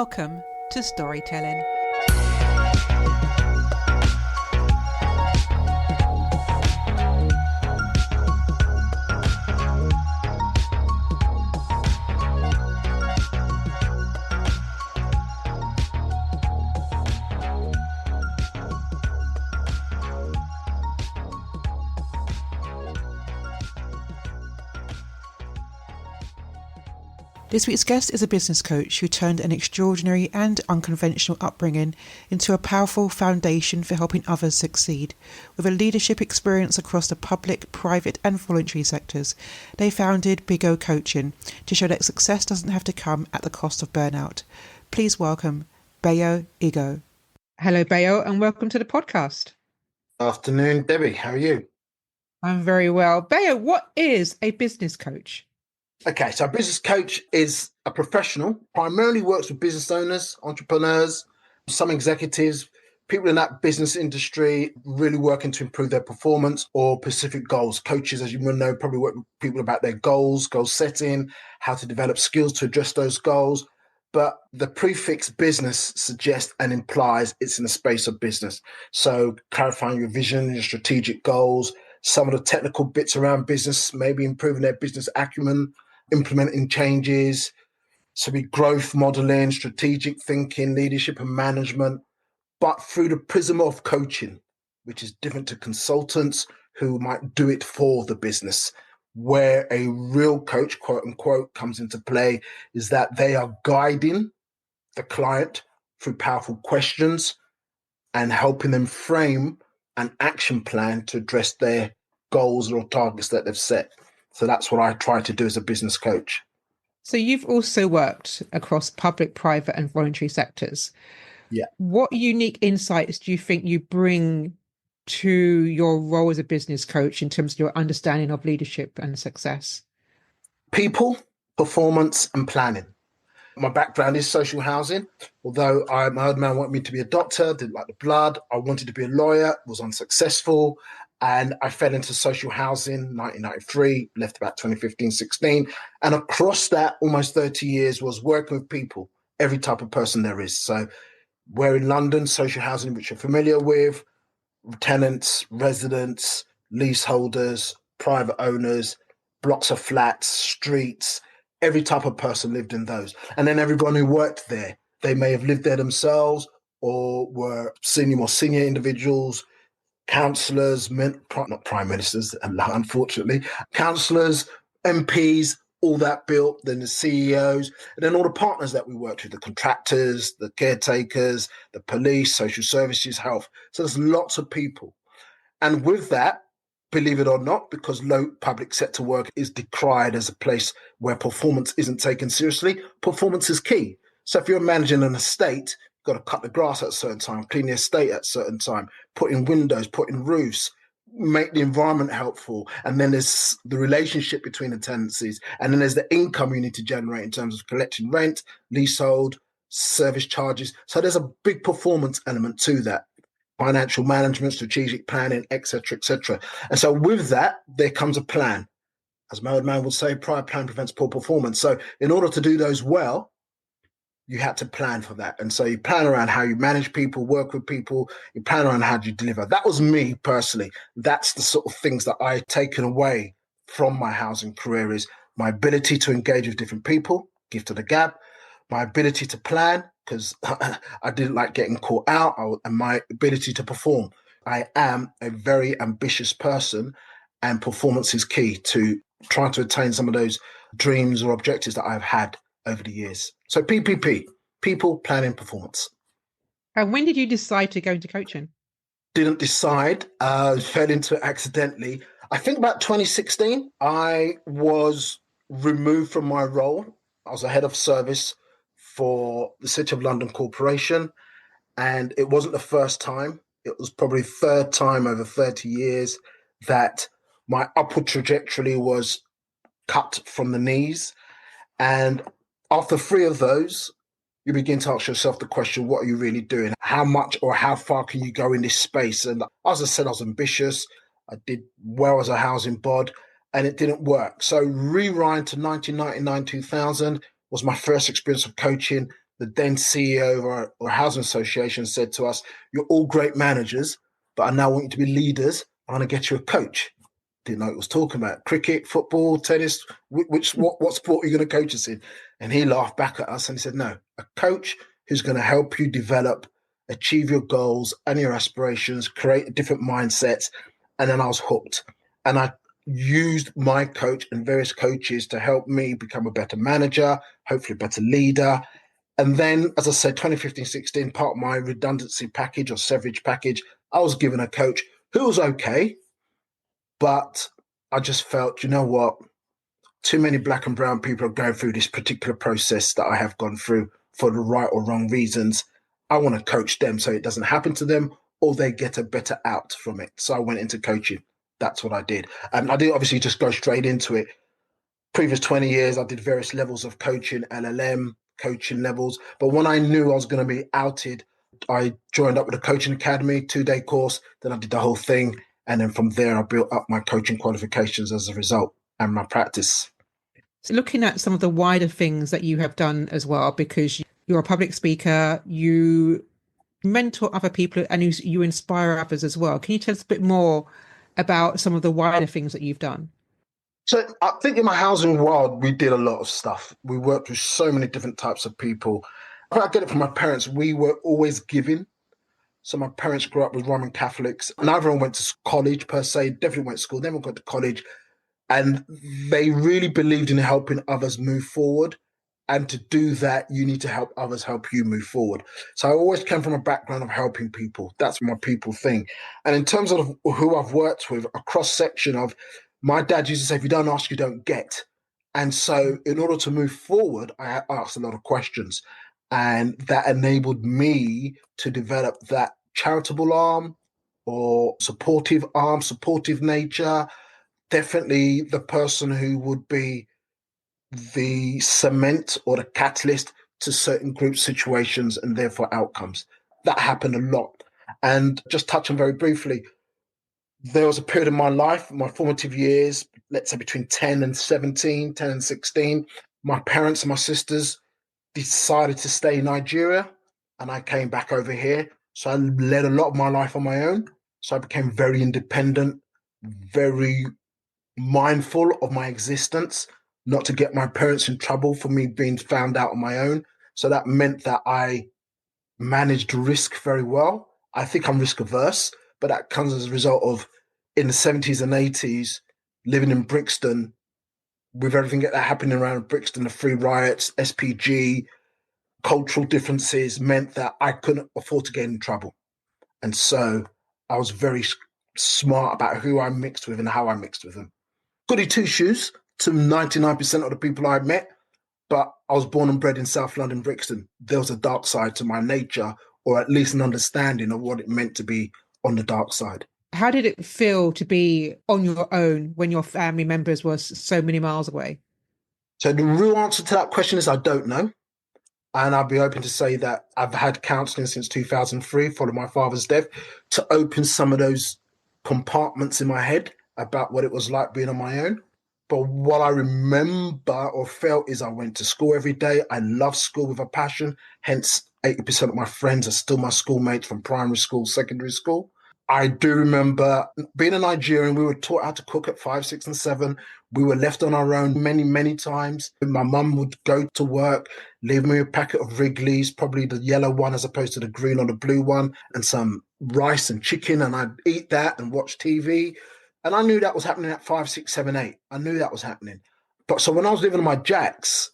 Welcome to Storytelling. This week's guest is a business coach who turned an extraordinary and unconventional upbringing into a powerful foundation for helping others succeed. With a leadership experience across the public, private and voluntary sectors, they founded Bigoh Coaching to show that success doesn't have to come at the cost of burnout. Please welcome Bayo Igoh. Hello, Bayo, and welcome to the podcast. Afternoon, Debbie. How are you? I'm very well. Bayo, what is a business coach? Okay, so a business coach is a professional, primarily works with business owners, entrepreneurs, some executives, people in that business industry really working to improve their performance or specific goals. Coaches, as you will know, probably work with people about their goals, goal setting, how to develop skills to address those goals. But the prefix business suggests and implies it's in the space of business. So clarifying your vision, your strategic goals, some of the technical bits around business, maybe improving their business acumen, implementing changes, so be growth modeling, strategic thinking, leadership and management, but through the prism of coaching, which is different to consultants who might do it for the business. Where a real coach, quote unquote, comes into play is that they are guiding the client through powerful questions and helping them frame an action plan to address their goals or targets that they've set. So that's what I try to do as a business coach. So you've also worked across public, private and voluntary sectors. Yeah. What unique insights do you think you bring to your role as a business coach in terms of your understanding of leadership and success? People, performance and planning. My background is social housing. Although my old man wanted me to be a doctor, didn't like the blood. I wanted to be a lawyer, was unsuccessful. And I fell into social housing, 1993, left about 2015-16. And across that, almost 30 years was working with people, every type of person there is. So we're in London, social housing, which you're familiar with, tenants, residents, leaseholders, private owners, blocks of flats, streets, every type of person lived in those. And then everyone who worked there, they may have lived there themselves or were more senior individuals, councillors, not prime ministers, unfortunately, councillors, MPs, all that built, then the CEOs, and then all the partners that we worked with, the contractors, the caretakers, the police, social services, health. So there's lots of people. And with that, believe it or not, because low public sector work is decried as a place where performance isn't taken seriously, performance is key. So if you're managing an estate, got to cut the grass at a certain time, clean the estate at a certain time, put in windows, put in roofs, make the environment helpful. And then there's the relationship between the tenancies. And then there's the income you need to generate in terms of collecting rent, leasehold, service charges. So there's a big performance element to that. Financial management, strategic planning, et cetera, et cetera. And so with that, there comes a plan. As my old man would say, prior plan prevents poor performance. So in order to do those well, you had to plan for that. And so you plan around how you manage people, work with people, you plan around how you deliver. That was me personally. That's the sort of things that I taken away from my housing career is my ability to engage with different people, gift of the gab, my ability to plan, because I didn't like getting caught out, and my ability to perform. I am a very ambitious person and performance is key to trying to attain some of those dreams or objectives that I've had over the years. So PPP, people, planning, performance. And when did you decide to go into coaching? Didn't decide, fell into it accidentally. I think about 2016, I was removed from my role. I was a head of service for the City of London Corporation. And it wasn't the first time. It was probably third time over 30 years that my upward trajectory was cut from the knees. And after 3 of those, you begin to ask yourself the question, what are you really doing? How much or how far can you go in this space? And as I said, I was ambitious. I did well as a housing bod and it didn't work. So rewind to 1999, 2000 was my first experience of coaching. the then CEO of our housing association said to us, "You're all great managers, but I now want you to be leaders. I'm going to get you a coach." Didn't know what it was talking about. Cricket, football, tennis, what sport are you going to coach us in? And he laughed back at us and he said, "No, a coach who's going to help you develop, achieve your goals and your aspirations, create different mindsets." And then I was hooked. And I used my coach and various coaches to help me become a better manager, hopefully a better leader. And then, as I said, 2015-16, part of my redundancy package or severage package, I was given a coach who was okay, but I just felt, you know what? Too many black and brown people are going through this particular process that I have gone through for the right or wrong reasons. I want to coach them so it doesn't happen to them or they get a better out from it. So I went into coaching. That's what I did. And I didn't obviously just go straight into it. Previous 20 years, I did various levels of coaching, LLM, coaching levels. But when I knew I was going to be outed, I joined up with a coaching academy, 2-day course. Then I did the whole thing. And then from there, I built up my coaching qualifications as a result and my practice. So looking at some of the wider things that you have done as well, because you're a public speaker, you mentor other people and you inspire others as well. Can you tell us a bit more about some of the wider things that you've done? So I think in my housing world, we did a lot of stuff. We worked with so many different types of people. I get it from my parents. We were always giving. So my parents grew up with Roman Catholics. Neither of them went to college per se, definitely went to school, never got to college. And they really believed in helping others move forward. And to do that, you need to help others help you move forward. So I always came from a background of helping people. That's my people thing. And in terms of who I've worked with, a cross section of my dad used to say, if you don't ask, you don't get. And so in order to move forward, I asked a lot of questions. And that enabled me to develop that charitable arm or supportive nature. Definitely the person who would be the cement or the catalyst to certain group situations and therefore outcomes. That happened a lot. And just touching very briefly, there was a period in my life, my formative years, let's say between 10 and 17, 10 and 16, my parents and my sisters decided to stay in Nigeria and I came back over here. So I led a lot of my life on my own. So I became very independent, very mindful of my existence, not to get my parents in trouble for me being found out on my own. So that meant that I managed risk very well. I think I'm risk averse, but that comes as a result of in the 70s and 80s, living in Brixton, with everything that happening around Brixton, the free riots, SPG, cultural differences meant that I couldn't afford to get in trouble. And so I was very smart about who I mixed with and how I mixed with them. Goody two shoes to 99% of the people I met, but I was born and bred in South London, Brixton. There was a dark side to my nature, or at least an understanding of what it meant to be on the dark side. How did it feel to be on your own when your family members were so many miles away? So the real answer to that question is I don't know. And I'll be open to say that I've had counselling since 2003, following my father's death, to open some of those compartments in my head about what it was like being on my own. But what I remember or felt is I went to school every day. I loved school with a passion. Hence, 80% of my friends are still my schoolmates from primary school, secondary school. I do remember being a Nigerian, we were taught how to cook at 5, 6, and 7. We were left on our own many, many times. My mum would go to work, leave me a packet of Wrigley's, probably the yellow one as opposed to the green or the blue one, and some rice and chicken, and I'd eat that and watch TV. And I knew that was happening at 5, 6, 7, 8. I knew that was happening. But so when I was living on my jacks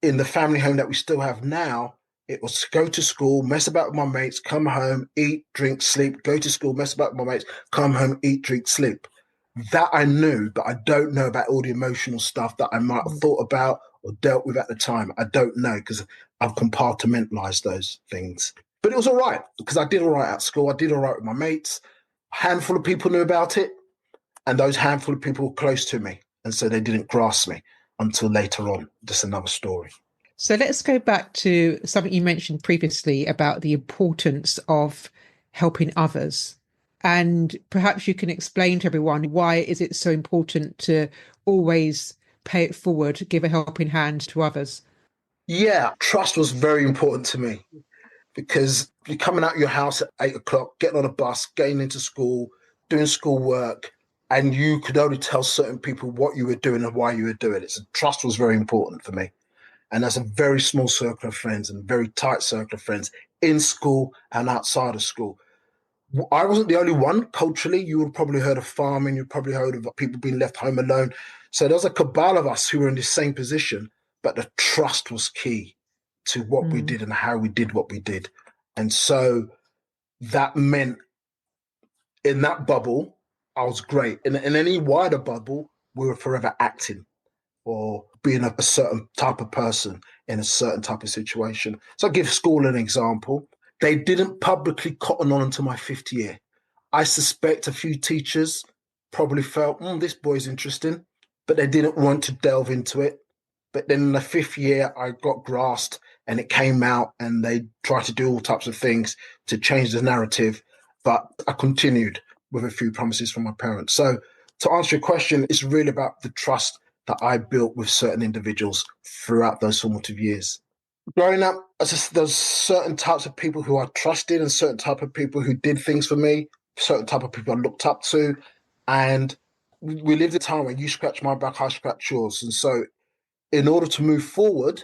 in the family home that we still have now, it was go to school, mess about with my mates, come home, eat, drink, sleep, go to school, mess about with my mates, come home, eat, drink, sleep. That I knew, but I don't know about all the emotional stuff that I might have thought about or dealt with at the time. I don't know because I've compartmentalized those things. But it was all right because I did all right at school. I did all right with my mates. A handful of people knew about it, and those handful of people were close to me. And so they didn't grasp me until later on. Just another story. So let's go back to something you mentioned previously about the importance of helping others. And perhaps you can explain to everyone why is it so important to always pay it forward, give a helping hand to others? Yeah, trust was very important to me because you're coming out of your house at 8 o'clock, getting on a bus, getting into school, doing school work, and you could only tell certain people what you were doing and why you were doing it. So trust was very important for me. And that's a very small circle of friends and a very tight circle of friends in school and outside of school. I wasn't the only one culturally. You would probably heard of farming, you probably heard of people being left home alone. So there was a cabal of us who were in the same position, but the trust was key to what we Mm. did and how we did what we did. And so that meant in that bubble, I was great. In any wider bubble, we were forever acting or being a certain type of person in a certain type of situation. So I'll give school an example. They didn't publicly cotton on until my fifth year. I suspect a few teachers probably felt, this boy's interesting, but they didn't want to delve into it. But then in the fifth year, I got grasped and it came out and they tried to do all types of things to change the narrative. But I continued with a few promises from my parents. So to answer your question, it's really about the trust that I built with certain individuals throughout those formative years. Growing up, there's certain types of people who I trusted and certain type of people who did things for me, certain type of people I looked up to. And we lived a time where you scratch my back, I scratch yours. And so in order to move forward,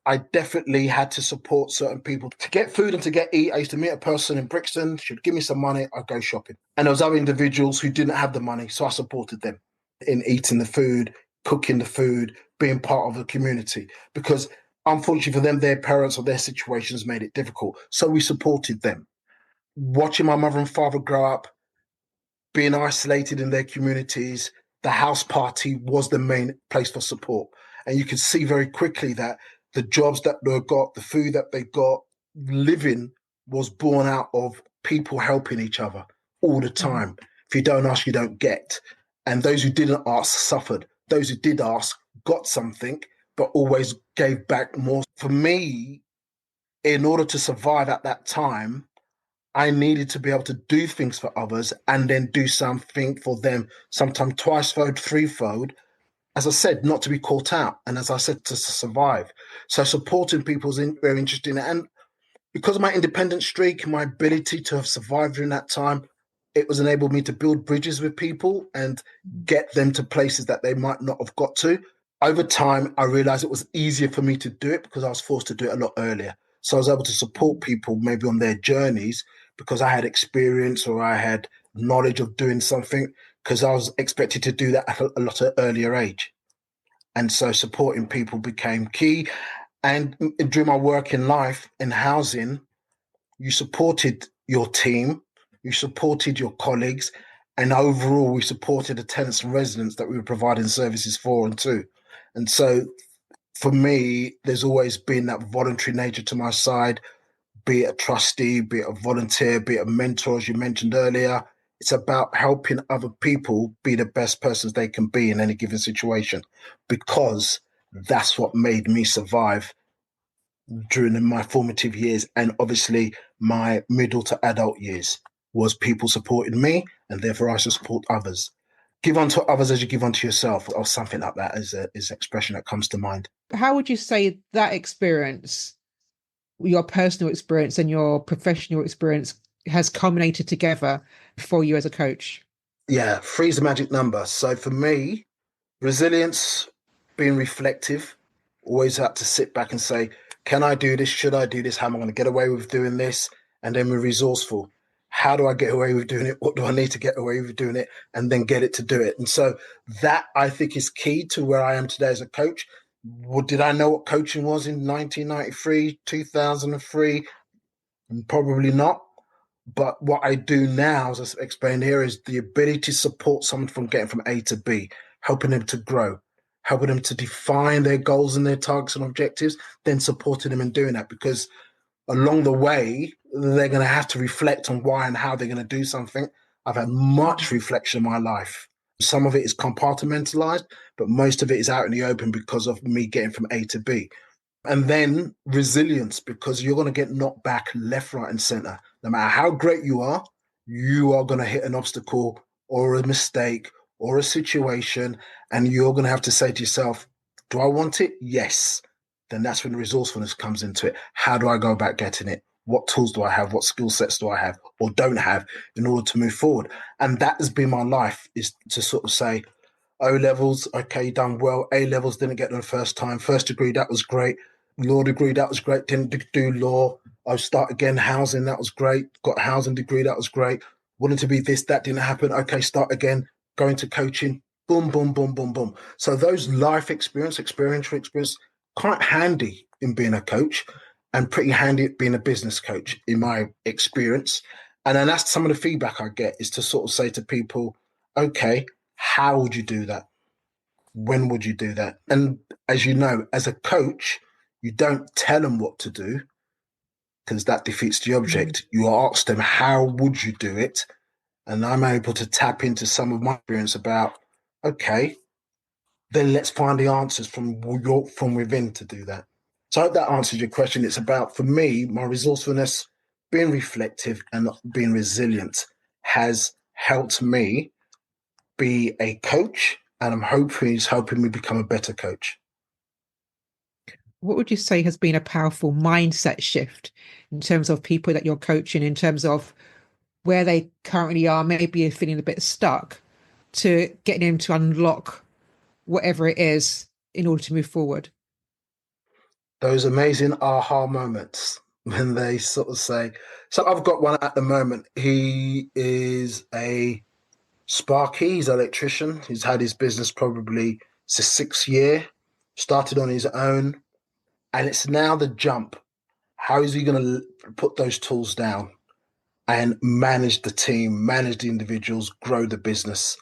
I definitely had to support certain people. To get food and to get eat, I used to meet a person in Brixton, she'd give me some money, I'd go shopping. And there was other individuals who didn't have the money, so I supported them in eating the food, cooking the food, being part of the community. Because unfortunately for them, their parents or their situations made it difficult. So we supported them. Watching my mother and father grow up, being isolated in their communities, the house party was the main place for support. And you could see very quickly that the jobs that they got, the food that they got, living was born out of people helping each other all the Mm. time. If you don't ask, you don't get. And those who didn't ask suffered. Those who did ask got something, but always gave back more. For me, in order to survive at that time, I needed to be able to do things for others and then do something for them, sometimes twice-fold, threefold. As I said, not to be caught out. And as I said, to survive. So supporting people is very interesting. And because of my independent streak, my ability to have survived during that time, it was enabled me to build bridges with people and get them to places that they might not have got to. Over time, I realized it was easier for me to do it because I was forced to do it a lot earlier. So I was able to support people maybe on their journeys because I had experience or I had knowledge of doing something because I was expected to do that at a lot of earlier age. And so supporting people became key. And during my work in life in housing, you supported your team, you supported your colleagues, and overall we supported the tenants and residents that we were providing services for and to. And so for me, there's always been that voluntary nature to my side, be it a trustee, be it a volunteer, be it a mentor, as you mentioned earlier. It's about helping other people be the best persons they can be in any given situation, because that's what made me survive during my formative years and obviously my middle to adult years was people supporting me and therefore I should support others. Give unto others as you give unto yourself, or something like that is an expression that comes to mind. How would you say that experience, your personal experience and your professional experience, has culminated together for you as a coach? Yeah, three's the magic number. So for me, resilience, being reflective, always had to sit back and say, can I do this? Should I do this? How am I going to get away with doing this? And then we're resourceful. How do I get away with doing it? What do I need to get away with doing it? And then get it to do it. And so that I think is key to where I am today as a coach. Well, did I know what coaching was in 1993, 2003? Probably not. But what I do now, as I explained here, is the ability to support someone from getting from A to B, helping them to grow, helping them to define their goals and their targets and objectives, then supporting them in doing that. Because along the way, they're going to have to reflect on why and how they're going to do something. I've had much reflection in my life. Some of it is compartmentalized, but most of it is out in the open because of me getting from A to B. And then resilience, because you're going to get knocked back left, right, and center. No matter how great you are going to hit an obstacle or a mistake or a situation, and you're going to have to say to yourself, do I want it? Yes. then that's when the resourcefulness comes into it. How do I go about getting it? What tools do I have? What skill sets do I have or don't have in order to move forward? And that has been my life, is to sort of say, O levels, okay, done well. A levels, didn't get them the first time. First degree, that was great. Law degree, that was great. Didn't do law. I'll start again. Housing, that was great. Got a housing degree, that was great. Wanted to be this, that didn't happen. Okay, start again. Going to coaching. Boom, boom, boom, boom, boom. So those life experiential experience, quite handy in being a coach and pretty handy at being a business coach, in my experience. And then that's some of the feedback I get, is to sort of say to people, okay, how would you do that? When would you do that? And as you know, as a coach, you don't tell them what to do, because that defeats the object. You ask them, how would you do it? And I'm able to tap into some of my experience about, okay, then let's find the answers from within to do that. So I hope that answers your question. It's about, for me, my resourcefulness, being reflective and being resilient has helped me be a coach, and I'm hoping it's helping me become a better coach. What would you say has been a powerful mindset shift in terms of people that you're coaching, in terms of where they currently are, maybe feeling a bit stuck, to getting them to unlock whatever it is in order to move forward? Those amazing aha moments when they sort of say, so I've got one at the moment. He is a Sparky, he's an electrician. He's had his business probably, it's his 6th year, started on his own, and it's now the jump. How is he going to put those tools down and manage the team, manage the individuals, grow the business?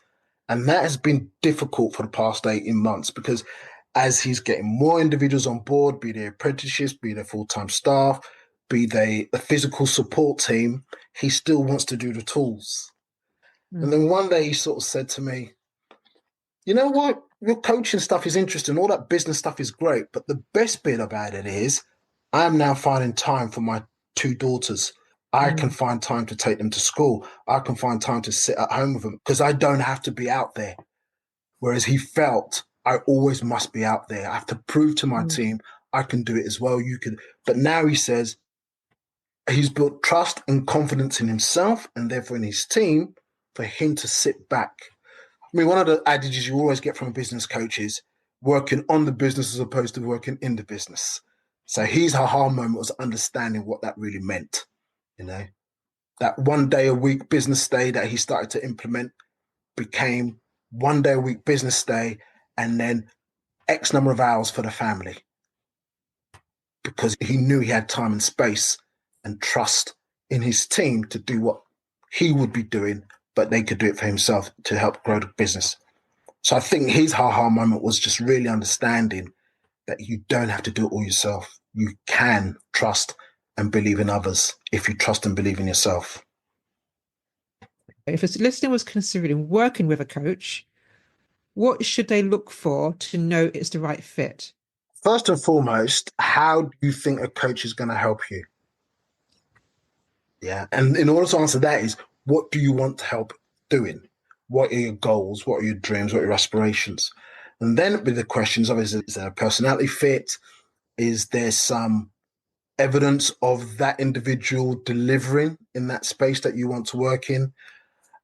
And that has been difficult for the past 18 months, because as he's getting more individuals on board, be they apprenticeships, be they full-time staff, be they a physical support team, he still wants to do the tools. And then one day he sort of said to me, you know what? Your coaching stuff is interesting. All that business stuff is great. But the best bit about it is I'm now finding time for my 2 daughters. I can find time to take them to school. I can find time to sit at home with them, because I don't have to be out there. Whereas he felt I always must be out there. I have to prove to my team I can do it as well. You can. But now he says he's built trust and confidence in himself, and therefore in his team, for him to sit back. I mean, one of the adages you always get from a business coach is working on the business as opposed to working in the business. So his aha moment was understanding what that really meant. You know, that 1 day a week business day that he started to implement became 1 day a week business day, and then X number of hours for the family, because he knew he had time and space and trust in his team to do what he would be doing, but they could do it for himself to help grow the business. So I think his ha-ha moment was just really understanding that you don't have to do it all yourself. You can trust and believe in others if you trust and believe in yourself. If a listener was considering working with a coach, what should they look for to know it's the right fit? First and foremost, how do you think a coach is going to help you? Yeah. And in order to answer that is, what do you want to help doing? What are your goals? What are your dreams? What are your aspirations? And then with the questions of, is there a personality fit? Is there some evidence of that individual delivering in that space that you want to work in?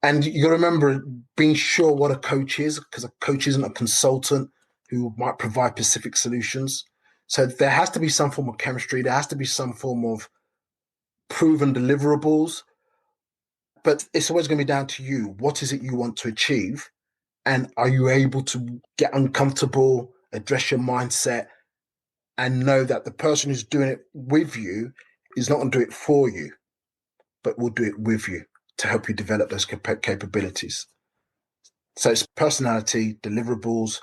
And you got to remember, being sure what a coach is, because a coach isn't a consultant who might provide specific solutions. So there has to be some form of chemistry. There has to be some form of proven deliverables. But it's always going to be down to you. What is it you want to achieve? And are you able to get uncomfortable, address your mindset, and know that the person who's doing it with you is not going to do it for you, but will do it with you to help you develop those capabilities. So it's personality, deliverables,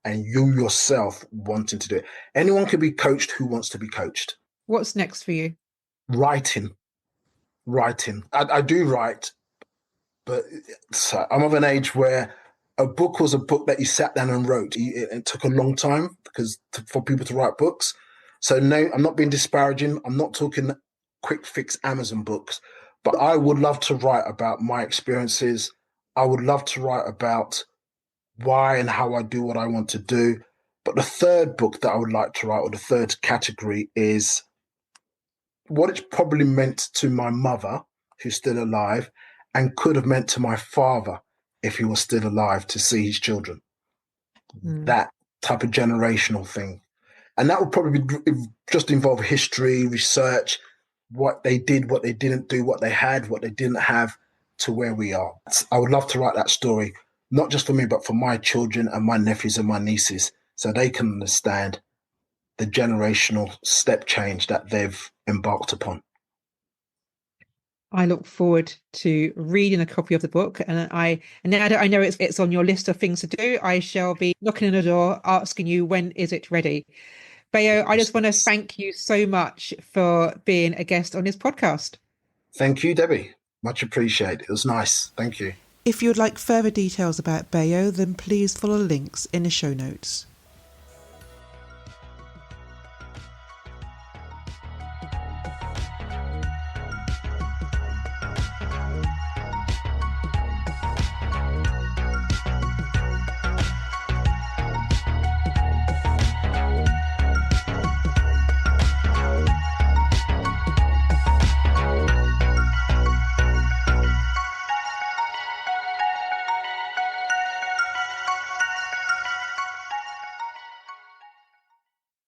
and you yourself wanting to do it. Anyone can be coached who wants to be coached. What's next for you? Writing. I do write, but so I'm of an age where a book was a book that you sat down and wrote. It took a long time for people to write books. So no, I'm not being disparaging. I'm not talking quick fix Amazon books, but I would love to write about my experiences. I would love to write about why and how I do what I want to do. But the third book that I would like to write, or the third category, is what it's probably meant to my mother, who's still alive, and could have meant to my father if he was still alive, to see his children. That type of generational thing. And that would probably just involve history, research, what they did, what they didn't do, what they had, what they didn't have, to where we are. I would love to write that story, not just for me, but for my children and my nephews and my nieces, so they can understand the generational step change that they've embarked upon. I look forward to reading a copy of the book, and now that I know it's on your list of things to do, I shall be knocking on the door asking you, when is it ready? Bayo, I just want to thank you so much for being a guest on this podcast. Thank you, Debbie. Much appreciated. It was nice. Thank you. If you would like further details about Bayo, then please follow links in the show notes.